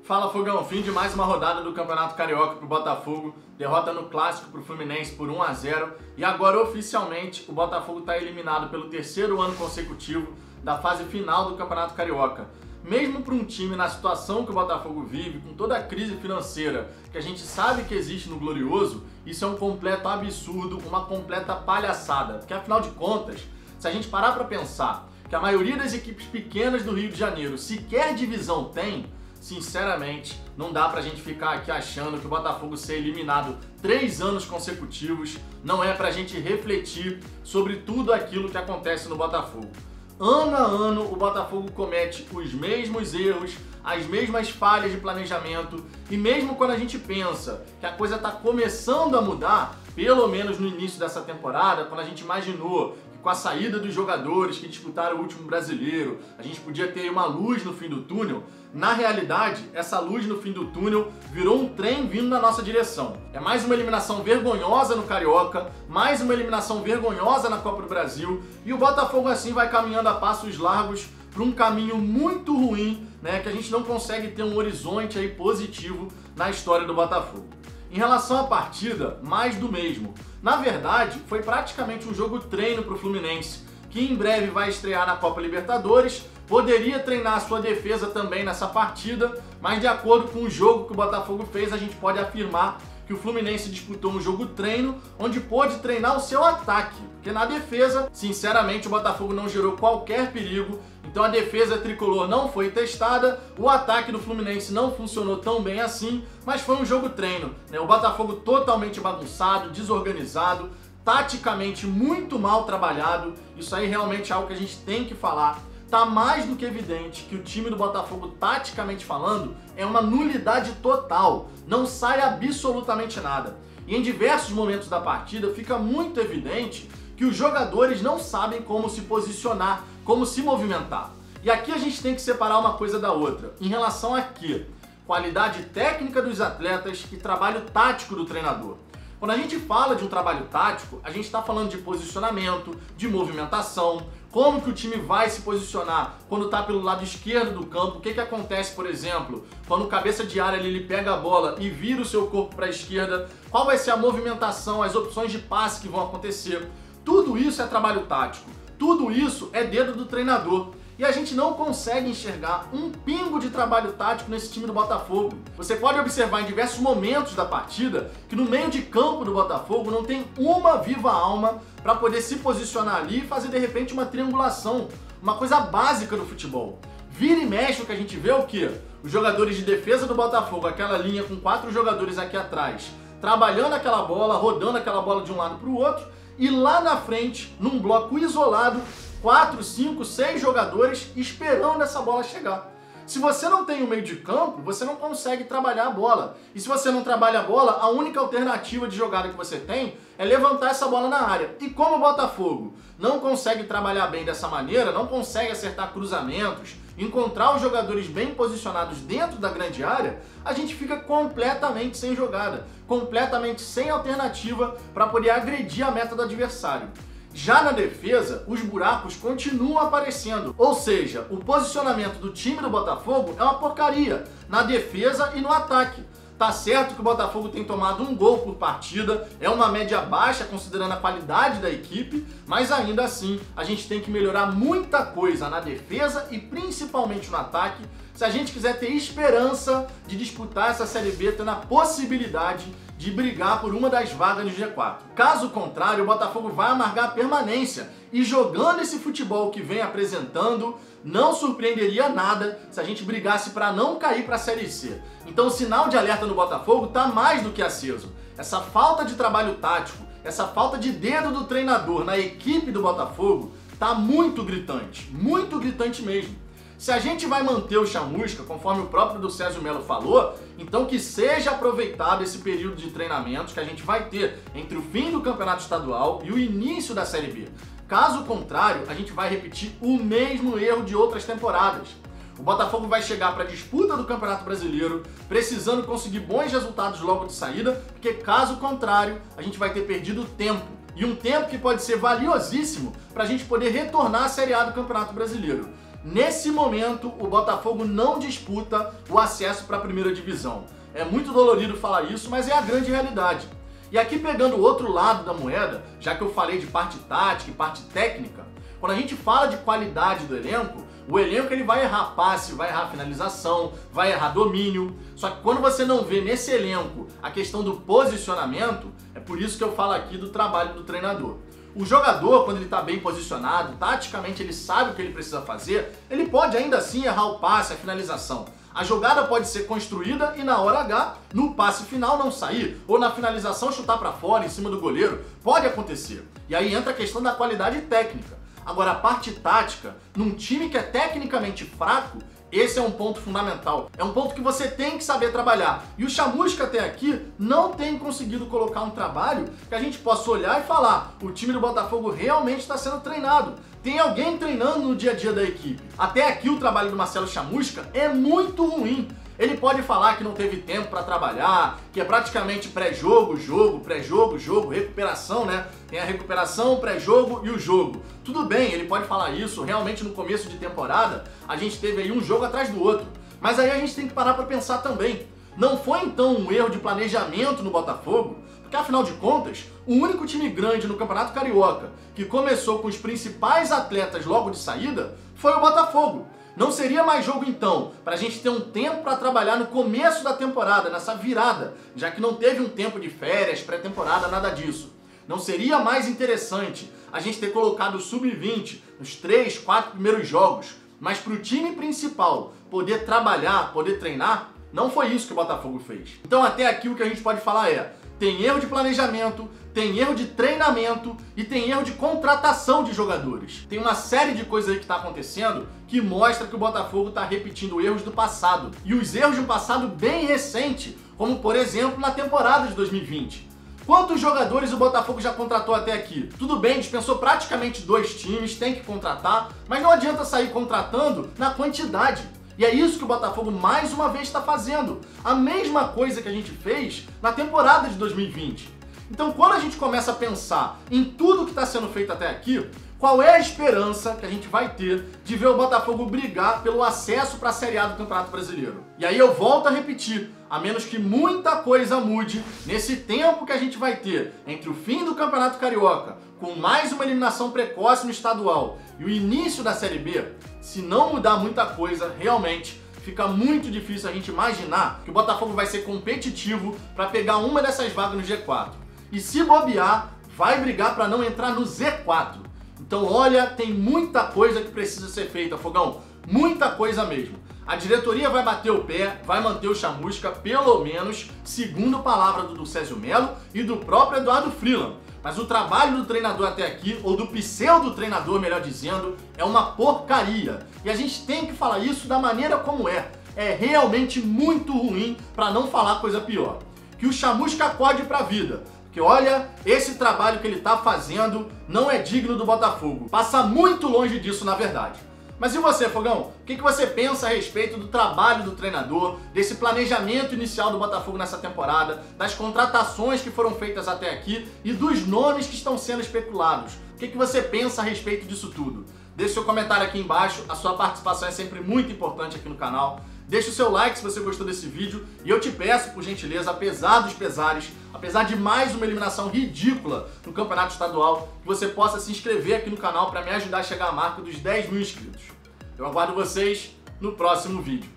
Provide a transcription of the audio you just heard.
Fala Fogão, fim de mais uma rodada do Campeonato Carioca pro Botafogo, derrota no Clássico pro Fluminense por 1-0 e agora oficialmente o Botafogo está eliminado pelo terceiro ano consecutivo da fase final do Campeonato Carioca. Mesmo para um time na situação que o Botafogo vive, com toda a crise financeira que a gente sabe que existe no Glorioso, isso é um completo absurdo, uma completa palhaçada, porque afinal de contas, se a gente parar para pensar que a maioria das equipes pequenas do Rio de Janeiro sequer divisão tem, sinceramente, não dá pra gente ficar aqui achando que o Botafogo ser eliminado 3 anos consecutivos não é pra gente refletir sobre tudo aquilo que acontece no Botafogo. Ano a ano, o Botafogo comete os mesmos erros, as mesmas falhas de planejamento, e mesmo quando a gente pensa que a coisa tá começando a mudar, pelo menos no início dessa temporada, quando a gente imaginou com a saída dos jogadores que disputaram o último brasileiro, a gente podia ter uma luz no fim do túnel. Na realidade, essa luz no fim do túnel virou um trem vindo na nossa direção. É mais uma eliminação vergonhosa no Carioca, mais uma eliminação vergonhosa na Copa do Brasil, e o Botafogo assim vai caminhando a passos largos para um caminho muito ruim, né, que a gente não consegue ter um horizonte aí positivo na história do Botafogo. Em relação à partida, mais do mesmo. Na verdade, foi praticamente um jogo treino para o Fluminense, que em breve vai estrear na Copa Libertadores, poderia treinar a sua defesa também nessa partida, mas de acordo com o jogo que o Botafogo fez, a gente pode afirmar que o Fluminense disputou um jogo treino, onde pôde treinar o seu ataque, porque na defesa, sinceramente, o Botafogo não gerou qualquer perigo, então a defesa tricolor não foi testada, o ataque do Fluminense não funcionou tão bem assim, mas foi um jogo treino, né? O Botafogo totalmente bagunçado, desorganizado, taticamente muito mal trabalhado, isso aí realmente é algo que a gente tem que falar. Tá mais do que evidente que o time do Botafogo, taticamente falando, é uma nulidade total, não sai absolutamente nada. E em diversos momentos da partida fica muito evidente que os jogadores não sabem como se posicionar, como se movimentar. E aqui a gente tem que separar uma coisa da outra. Em relação a quê? Qualidade técnica dos atletas e trabalho tático do treinador. Quando a gente fala de um trabalho tático, a gente está falando de posicionamento, de movimentação, como que o time vai se posicionar quando está pelo lado esquerdo do campo, o que acontece, por exemplo, quando o cabeça de área ele pega a bola e vira o seu corpo para a esquerda, qual vai ser a movimentação, as opções de passe que vão acontecer. Tudo isso é trabalho tático, tudo isso é dedo do treinador. E a gente não consegue enxergar um pingo de trabalho tático nesse time do Botafogo. Você pode observar em diversos momentos da partida que no meio de campo do Botafogo não tem uma viva alma para poder se posicionar ali e fazer de repente uma triangulação, uma coisa básica do futebol. Vira e mexe o que a gente vê é o quê? Os jogadores de defesa do Botafogo, aquela linha com 4 jogadores aqui atrás, trabalhando aquela bola, rodando aquela bola de um lado para o outro, e lá na frente, num bloco isolado, 4, 5, 6 jogadores esperando essa bola chegar. Se você não tem o meio de campo, você não consegue trabalhar a bola. E se você não trabalha a bola, a única alternativa de jogada que você tem é levantar essa bola na área. E como o Botafogo não consegue trabalhar bem dessa maneira, não consegue acertar cruzamentos, encontrar os jogadores bem posicionados dentro da grande área, a gente fica completamente sem jogada, completamente sem alternativa para poder agredir a meta do adversário. Já na defesa, os buracos continuam aparecendo, ou seja, o posicionamento do time do Botafogo é uma porcaria, na defesa e no ataque. Tá certo que o Botafogo tem tomado um gol por partida, é uma média baixa considerando a qualidade da equipe, mas ainda assim a gente tem que melhorar muita coisa na defesa e principalmente no ataque, se a gente quiser ter esperança de disputar essa Série B, tendo a possibilidade de brigar por uma das vagas no G4. Caso contrário, o Botafogo vai amargar a permanência e jogando esse futebol que vem apresentando, não surpreenderia nada se a gente brigasse para não cair para a Série C. Então o sinal de alerta no Botafogo está mais do que aceso. Essa falta de trabalho tático, essa falta de dedo do treinador na equipe do Botafogo está muito gritante mesmo. Se a gente vai manter o Chamusca, conforme o próprio do Césio Melo falou, então que seja aproveitado esse período de treinamentos que a gente vai ter entre o fim do Campeonato Estadual e o início da Série B. Caso contrário, a gente vai repetir o mesmo erro de outras temporadas. O Botafogo vai chegar para a disputa do Campeonato Brasileiro precisando conseguir bons resultados logo de saída, porque caso contrário, a gente vai ter perdido tempo. E um tempo que pode ser valiosíssimo para a gente poder retornar à Série A do Campeonato Brasileiro. nesse momento o Botafogo não disputa o acesso para a primeira divisão. É muito dolorido falar isso, mas é a grande realidade. E aqui pegando o outro lado da moeda, já que eu falei de parte tática e parte técnica, quando a gente fala de qualidade do elenco, o elenco ele vai errar passe, vai errar finalização, vai errar domínio. Só que quando você não vê nesse elenco a questão do posicionamento, é por isso que eu falo aqui do trabalho do treinador. O jogador, quando ele está bem posicionado, taticamente ele sabe o que ele precisa fazer, ele pode ainda assim errar o passe, a finalização. A jogada pode ser construída e na hora H, no passe final não sair, ou na finalização chutar para fora, em cima do goleiro, pode acontecer. E aí entra a questão da qualidade técnica. Agora, a parte tática, num time que é tecnicamente fraco, esse é um ponto fundamental. É um ponto que você tem que saber trabalhar. E o Chamusca até aqui não tem conseguido colocar um trabalho que a gente possa olhar e falar: o time do Botafogo realmente está sendo treinado. Tem alguém treinando no dia a dia da equipe. Até aqui o trabalho do Marcelo Chamusca é muito ruim. Ele pode falar que não teve tempo para trabalhar, que é praticamente pré-jogo, jogo, pré-jogo, jogo, recuperação, né? Tem a recuperação, o pré-jogo e o jogo. Tudo bem, ele pode falar isso, realmente no começo de temporada a gente teve aí um jogo atrás do outro. Mas aí a gente tem que parar para pensar também. Não foi então um erro de planejamento no Botafogo? Porque afinal de contas, o único time grande no Campeonato Carioca que começou com os principais atletas logo de saída foi o Botafogo. Não seria mais jogo então, para a gente ter um tempo para trabalhar no começo da temporada, nessa virada, já que não teve um tempo de férias, pré-temporada, nada disso. Não seria mais interessante a gente ter colocado o Sub-20 nos 3, 4 primeiros jogos, mas para o time principal poder trabalhar, poder treinar? Não foi isso que o Botafogo fez. Então até aqui o que a gente pode falar é: tem erro de planejamento, tem erro de treinamento e tem erro de contratação de jogadores. Tem uma série de coisas aí que está acontecendo que mostra que o Botafogo está repetindo erros do passado. E os erros de um passado bem recente, como por exemplo na temporada de 2020. Quantos jogadores o Botafogo já contratou até aqui? Tudo bem, dispensou praticamente 2 times, tem que contratar, mas não adianta sair contratando na quantidade. E é isso que o Botafogo mais uma vez está fazendo. A mesma coisa que a gente fez na temporada de 2020. Então, quando a gente começa a pensar em tudo que está sendo feito até aqui, qual é a esperança que a gente vai ter de ver o Botafogo brigar pelo acesso para a Série A do Campeonato Brasileiro? E aí eu volto a repetir, a menos que muita coisa mude nesse tempo que a gente vai ter entre o fim do Campeonato Carioca, com mais uma eliminação precoce no estadual, e o início da Série B, se não mudar muita coisa, realmente fica muito difícil a gente imaginar que o Botafogo vai ser competitivo para pegar uma dessas vagas no G4. E se bobear, vai brigar para não entrar no Z4. Então olha, tem muita coisa que precisa ser feita, Fogão. Muita coisa mesmo. A diretoria vai bater o pé, vai manter o Chamusca, pelo menos, segundo a palavra do Césio Melo e do próprio Eduardo Freeland. Mas o trabalho do treinador até aqui, ou do pseudo-treinador, melhor dizendo, é uma porcaria. E a gente tem que falar isso da maneira como é. É realmente muito ruim, para não falar coisa pior. Que o Chamusca acorde pra vida. Porque olha, esse trabalho que ele tá fazendo não é digno do Botafogo. Passa muito longe disso, na verdade. Mas e você, Fogão? O que você pensa a respeito do trabalho do treinador, desse planejamento inicial do Botafogo nessa temporada, das contratações que foram feitas até aqui e dos nomes que estão sendo especulados? O que você pensa a respeito disso tudo? Deixe seu comentário aqui embaixo, a sua participação é sempre muito importante aqui no canal. Deixe o seu like se você gostou desse vídeo e eu te peço, por gentileza, apesar dos pesares, apesar de mais uma eliminação ridícula no Campeonato Estadual, que você possa se inscrever aqui no canal para me ajudar a chegar à marca dos 10 mil inscritos. Eu aguardo vocês no próximo vídeo.